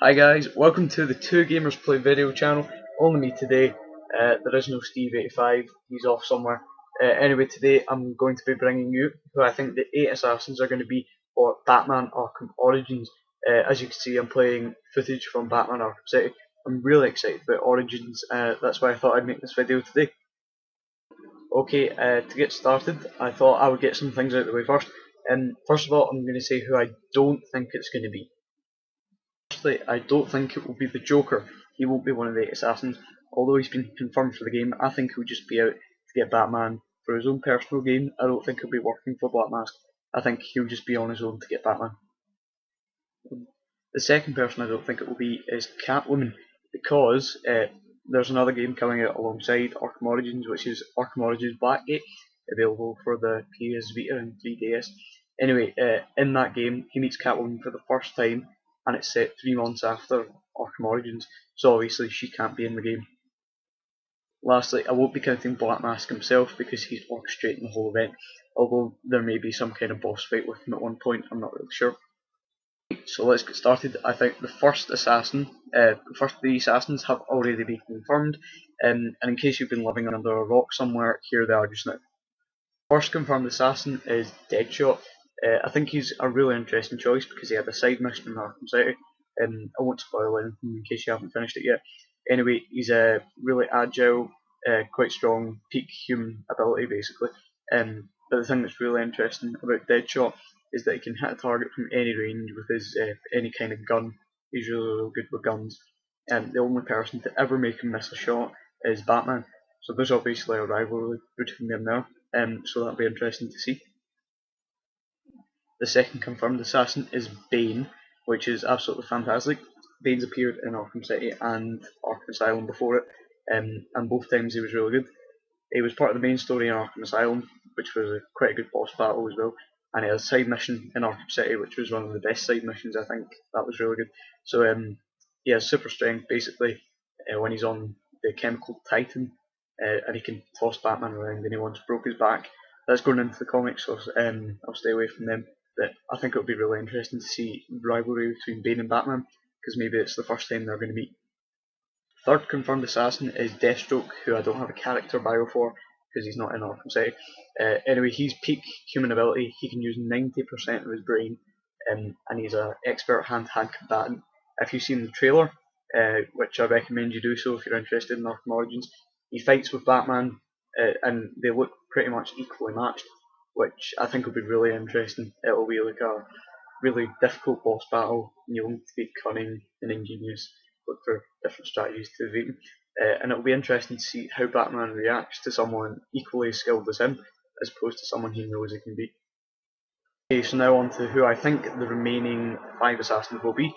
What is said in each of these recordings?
Hi guys, welcome to the Two Gamers Play video channel. Only me today. There is no Steve85, he's off somewhere. Anyway, today I'm going to be bringing you who I think the 8 assassins are going to be for Batman Arkham Origins. As you can see, I'm playing footage from Batman Arkham City. I'm really excited about Origins, that's why I thought I'd make this video today. Okay, to get started, I thought I would get some things out of the way first. First of all, I'm going to say who I don't think it's going to be. Firstly, I don't think it will be the Joker. He won't be one of the 8 assassins. Although he's been confirmed for the game, I think he'll just be out to get Batman for his own personal gain. I don't think he'll be working for Black Mask. I think he'll just be on his own to get Batman. The second person I don't think it will be is Catwoman, because there's another game coming out alongside Arkham Origins, which is Arkham Origins Blackgate, available for the PS Vita and 3DS. Anyway, in that game, he meets Catwoman for the first time, and it's set 3 months after Arkham Origins, so obviously she can't be in the game. Lastly, I won't be counting Black Mask himself because he's orchestrating the whole event, although there may be some kind of boss fight with him at one point, I'm not really sure. So let's get started. I think the first first 3 assassins have already been confirmed, and in case you've been living under a rock somewhere, here they are just now. First confirmed assassin is Deadshot. I think he's a really interesting choice because he had a side mission in Arkham City. I won't spoil anything in case you haven't finished it yet. Anyway, he's really agile, quite strong, peak human ability basically. But the thing that's really interesting about Deadshot is that he can hit a target from any range with his any kind of gun. He's really good with guns. The only person to ever make him miss a shot is Batman. So there's obviously a rivalry between them there. So that'll be interesting to see. The second confirmed assassin is Bane, which is absolutely fantastic. Bane's appeared in Arkham City and Arkham Asylum before it, and both times he was really good. He was part of the main story in Arkham Asylum, which was quite a good boss battle as well, and he had a side mission in Arkham City, which was one of the best side missions, I think. That was really good. So he has super strength, basically, when he's on the Chemical Titan, and he can toss Batman around, and he once broke his back. That's going into the comics, so I'll stay away from them. But I think it'll be really interesting to see rivalry between Bane and Batman, because maybe it's the first time they're going to meet. Third confirmed assassin is Deathstroke, who I don't have a character bio for because he's not in Arkham City. Anyway, he's peak human ability. He can use 90% of his brain, and he's an expert hand-to-hand combatant. If you've seen the trailer, which I recommend you do so if you're interested in Arkham Origins, he fights with Batman, and they look pretty much equally matched, which I think will be really interesting. It'll be like a really difficult boss battle, and you'll need to be cunning and ingenious, look for different strategies to evade him. And it'll be interesting to see how Batman reacts to someone equally as skilled as him, as opposed to someone he knows he can beat. Okay, so now on to who I think the remaining 5 assassins will be.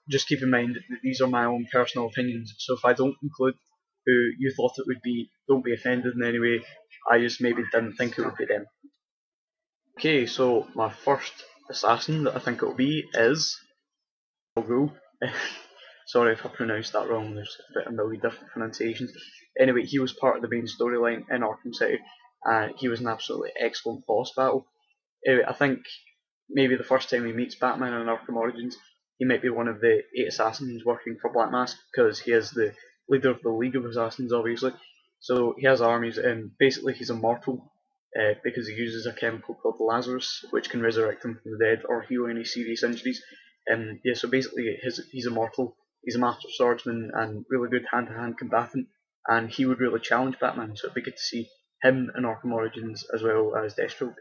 Just keep in mind that these are my own personal opinions, so if I don't include who you thought it would be, don't be offended in any way. I just maybe didn't think it would be them. Okay, so my first assassin that I think it will be is Go. Sorry if I pronounced that wrong, there's a million different pronunciations. Anyway, he was part of the main storyline in Arkham City, and he was an absolutely excellent boss battle. Anyway, I think maybe the first time he meets Batman in Arkham Origins, he might be one of the 8 assassins working for Black Mask, because he is the leader of the League of Assassins, obviously. So he has armies, and basically he's immortal, because he uses a chemical called Lazarus, which can resurrect him from the dead or heal any serious injuries. Yeah, so basically he's immortal, he's a master swordsman and really good hand-to-hand combatant, and he would really challenge Batman, so it'd be good to see him in Arkham Origins as well as Deathstroke.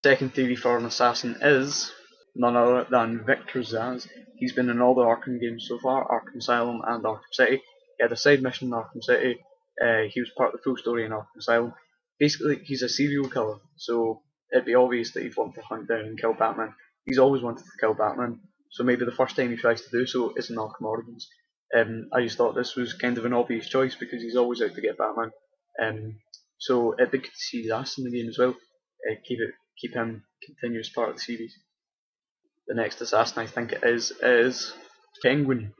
Second theory for an assassin is none other than Victor Zsasz. He's been in all the Arkham games so far, Arkham Asylum and Arkham City. He had a side mission in Arkham City, he was part of the full story in Arkham Asylum. Basically, he's a serial killer, so it'd be obvious that he'd want to hunt down and kill Batman. He's always wanted to kill Batman, so maybe the first time he tries to do so is in Arkham Origins. I just thought this was kind of an obvious choice because he's always out to get Batman. So it'd be good to see Zsasz in the game as well. Keep him continuous part of the series. The next assassin I think it is Penguin.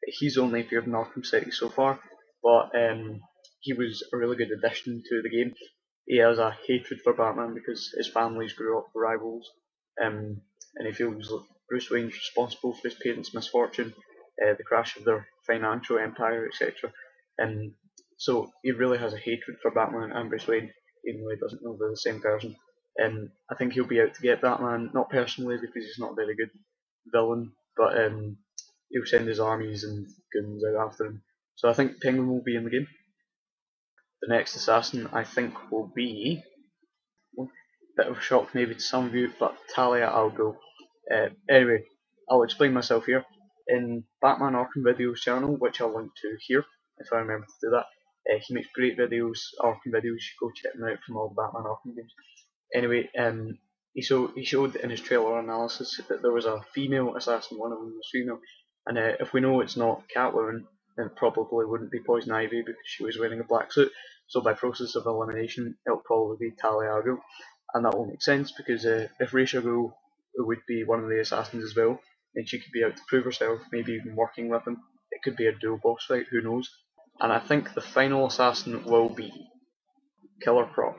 He's only appeared in Arkham City so far, but he was a really good addition to the game. He has a hatred for Batman because his families grew up rivals, and he feels Bruce Wayne's responsible for his parents' misfortune, the crash of their financial empire, etc. And so he really has a hatred for Batman and Bruce Wayne, even though he doesn't know they're the same person. I think he'll be out to get Batman, not personally because he's not a very good villain, but he'll send his armies and goons out after him. So I think Penguin will be in the game. The next assassin I think will be, well, bit of a shock maybe to some of you, but Talia al Ghul. Anyway, I'll explain myself here. In Batman Arkham Videos channel, which I'll link to here, if I remember to do that, he makes great videos, Arkham videos, you should go check them out from all the Batman Arkham games. Anyway, he showed in his trailer analysis that there was a female assassin, one of them was female, and if we know it's not Catwoman, then it probably wouldn't be Poison Ivy because she was wearing a black suit, so by process of elimination, it'll probably be Talia al Ghul, and that will make sense because if Ra's al Ghul would be one of the assassins as well, then she could be out to prove herself, maybe even working with him. It could be a dual boss fight, who knows? And I think the final assassin will be Killer Croc.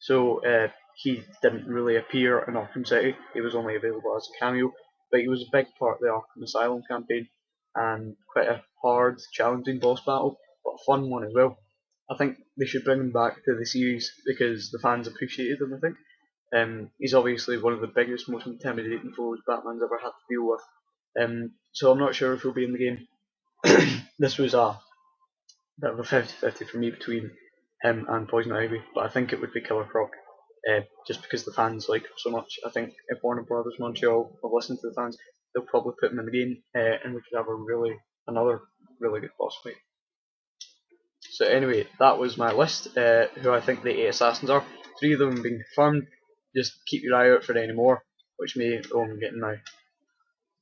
So he didn't really appear in Arkham City, he was only available as a cameo, but he was a big part of the Arkham Asylum campaign, and quite a hard, challenging boss battle, but a fun one as well. I think they should bring him back to the series because the fans appreciated him, I think. He's obviously one of the biggest, most intimidating foes Batman's ever had to deal with. So I'm not sure if he'll be in the game. This was a bit of a 50-50 for me between him and Poison Ivy, but I think it would be Killer Croc, just because the fans like him so much. I think if Warner Brothers Montreal have listened to the fans, they'll probably put him in the game, and we could have another really good boss fight. So anyway, that was my list, who I think the 8 assassins are. 3 of them have been confirmed, just keep your eye out for any more, which may, oh I'm getting my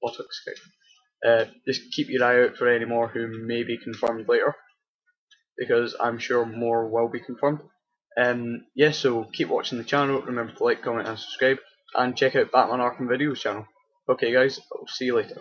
buttocks kicked. Just keep your eye out for any more who may be confirmed later, because I'm sure more will be confirmed. Yeah, so keep watching the channel, remember to like, comment and subscribe, and check out Batman Arkham Videos channel. Okay guys, I'll see you later.